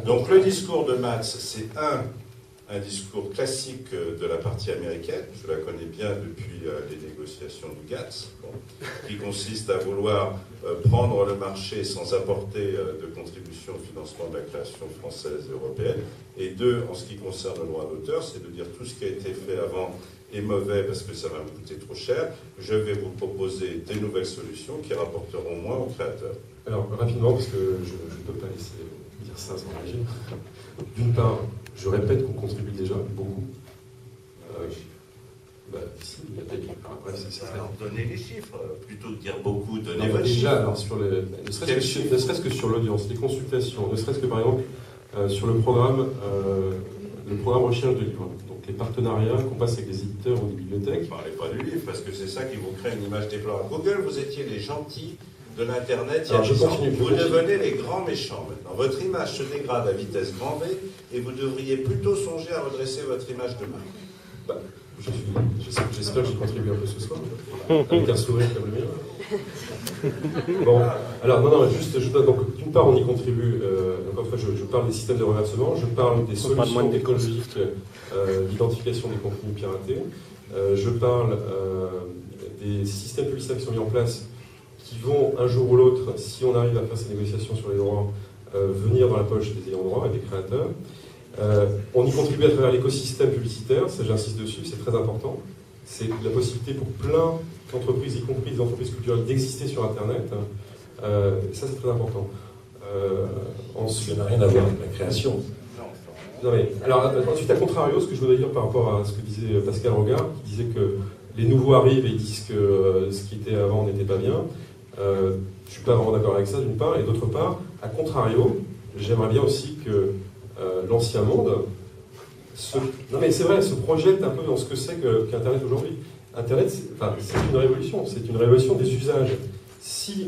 Donc le discours de Max, c'est un discours classique de la partie américaine, je la connais bien depuis les négociations du GATS, qui consiste à vouloir prendre le marché sans apporter de contribution au financement de la création française et européenne. Et deux, en ce qui concerne le droit d'auteur, c'est de dire tout ce qui a été fait avant est mauvais parce que ça va me coûter trop cher. Je vais vous proposer des nouvelles solutions qui rapporteront moins aux créateurs. Alors rapidement, parce que je ne peux pas laisser dire ça sans réagir. D'une part, je répète qu'on contribue déjà beaucoup. Si, il y a des... Bref, c'est ça. Alors, donnez les chiffres, plutôt que de dire beaucoup, donnez les chiffres. Déjà, alors, ne serait-ce que sur l'audience, les consultations, ne serait-ce que par exemple sur le programme recherche de livres. Donc les partenariats qu'on passe avec les éditeurs ou les bibliothèques. Ne parlez pas du livre, parce que c'est ça qui vous crée une image déplorable. Google, vous étiez les gentils de l'Internet il y a 10 ans. Vous devenez les grands méchants maintenant. Votre image se dégrade à vitesse grand V et vous devriez plutôt songer à redresser votre image demain. J'espère que j'y contribue un peu ce soir, avec un sourire comme le mien. Bon, alors non, donc d'une part on y contribue, encore une fois je parle des systèmes de reversement, je parle des solutions technologiques d'identification des contenus piratés, je parle des systèmes publicitaires qui sont mis en place qui vont un jour ou l'autre, si on arrive à faire ces négociations sur les droits, venir dans la poche des ayants droit et des créateurs. On y contribue à travers l'écosystème publicitaire, ça j'insiste dessus, c'est très important. C'est la possibilité pour plein d'entreprises, y compris des entreprises culturelles, d'exister sur Internet. Ça c'est très important. Ensuite, ça n'a rien à voir avec la création. Non, mais, alors, ensuite, à contrario, ce que je voudrais dire par rapport à ce que disait Pascal Rogard, qui disait que les nouveaux arrivent et ils disent que ce qui était avant n'était pas bien. Je ne suis pas vraiment d'accord avec ça, d'une part. Et d'autre part, à contrario, j'aimerais bien aussi que l'ancien monde non mais c'est vrai, se projette un peu dans ce que c'est qu'Internet aujourd'hui. Internet, c'est une révolution, c'est une révolution des usages. Si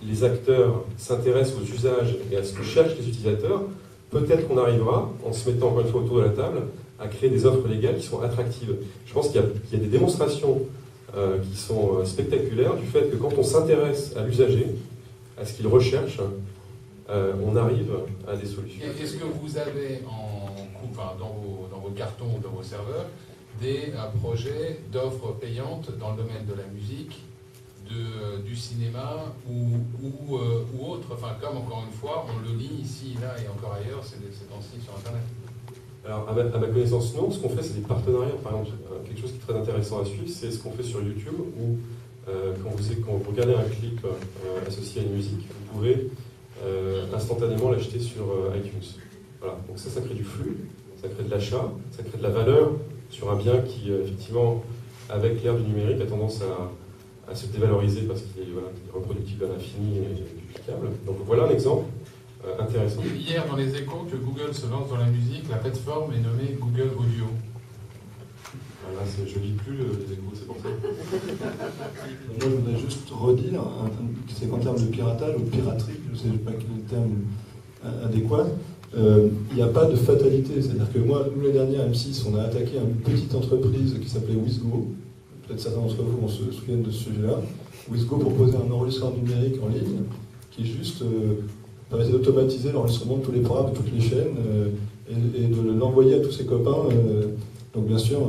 les acteurs s'intéressent aux usages et à ce que cherchent les utilisateurs, peut-être qu'on arrivera, en se mettant encore une fois autour de la table, à créer des offres légales qui sont attractives. Je pense qu'il y a des démonstrations qui sont spectaculaires du fait que quand on s'intéresse à l'usager, à ce qu'il recherche, on arrive à des solutions. Est-ce que vous avez dans vos cartons ou dans vos serveurs des projets d'offres payantes dans le domaine de la musique, du cinéma ou autre, comme encore une fois, on le lit ici, là et encore ailleurs ces temps-ci sur Internet? Alors, à ma connaissance, non. Ce qu'on fait, c'est des partenariats. Par exemple, quelque chose qui est très intéressant à suivre, c'est ce qu'on fait sur YouTube, où quand vous regardez un clip associé à une musique, vous pouvez instantanément l'acheter sur iTunes. Voilà. Donc ça crée du flux, ça crée de l'achat, ça crée de la valeur sur un bien qui, effectivement, avec l'ère du numérique, a tendance à se dévaloriser parce qu'il est reproductible à l'infini et duplicable. Donc voilà un exemple intéressant. Hier, dans les échos, que Google se lance dans la musique, la plateforme est nommée Google Audio. Voilà, je lis plus les échos, c'est pour ça. Moi, je voudrais juste redire, c'est qu'en termes de piratage ou de piraterie, je ne sais pas quel est le terme adéquat, il n'y a pas de fatalité. C'est-à-dire que moi, l'année dernière, à M6, on a attaqué une petite entreprise qui s'appelait Wizgo. Peut-être certains d'entre vous se souviennent de ce sujet-là. Wizgo proposait un enregistreur numérique en ligne qui juste permettait d'automatiser l'enregistrement de tous les programmes, de toutes les chaînes et de l'envoyer à tous ses copains. Donc bien sûr,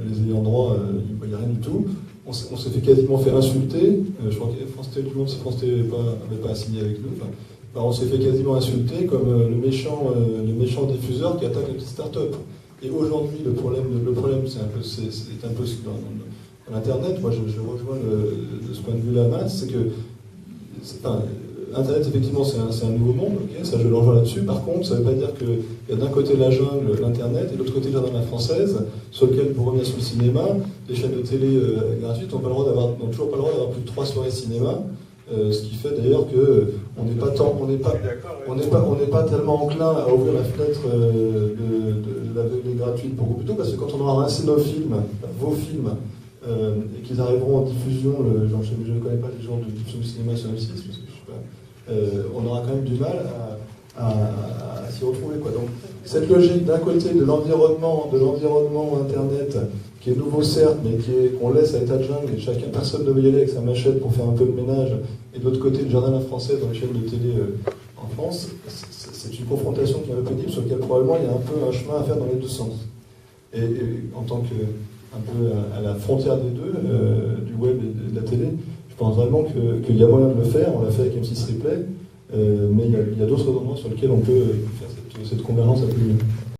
les ayants droit, ils ne voyaient rien du tout. On s'est fait quasiment faire insulter. Je crois que France Télévisions, si France Télé n'avait pas signé avec nous. On s'est fait quasiment insulter comme le méchant diffuseur qui attaque les petites startups. Et aujourd'hui, le problème c'est un peu dans l'Internet. Moi, je rejoins de ce point de vue-là, Matt, c'est que Internet, effectivement, c'est un nouveau monde, okay, ça je le rejoins là-dessus. Par contre, ça ne veut pas dire qu'il y a d'un côté la jungle, l'Internet, et de l'autre côté le jardin de la française, sur lequel, pour revenir sur le cinéma, les chaînes de télé gratuites n'ont toujours pas le droit d'avoir plus de 3 soirées cinéma, ce qui fait d'ailleurs qu'on n'est pas tellement enclin à ouvrir la fenêtre de l'aveugle gratuite beaucoup plus tôt, parce que quand on aura rincé nos films, vos films, et qu'ils arriveront en diffusion, je ne connais pas les gens de diffusion du cinéma sur M6, parce que je sais pas, on aura quand même du mal à s'y retrouver, quoi. Donc cette logique d'un côté de l'environnement Internet, qui est nouveau certes, mais qu'on laisse à l'état de jungle, et personne ne veut y aller avec sa machette pour faire un peu de ménage, et de l'autre côté le jardin de la française dans les chaînes de télé en France, c'est une confrontation qui est un peu pénible, sur laquelle probablement il y a un peu un chemin à faire dans les deux sens. Et en tant que un peu à la frontière des deux, du web et de la télé, je pense vraiment qu'il y a moyen de le faire. On l'a fait avec M6 Replay, mais il y a d'autres endroits sur lesquels on peut faire cette convergence un peu mieux.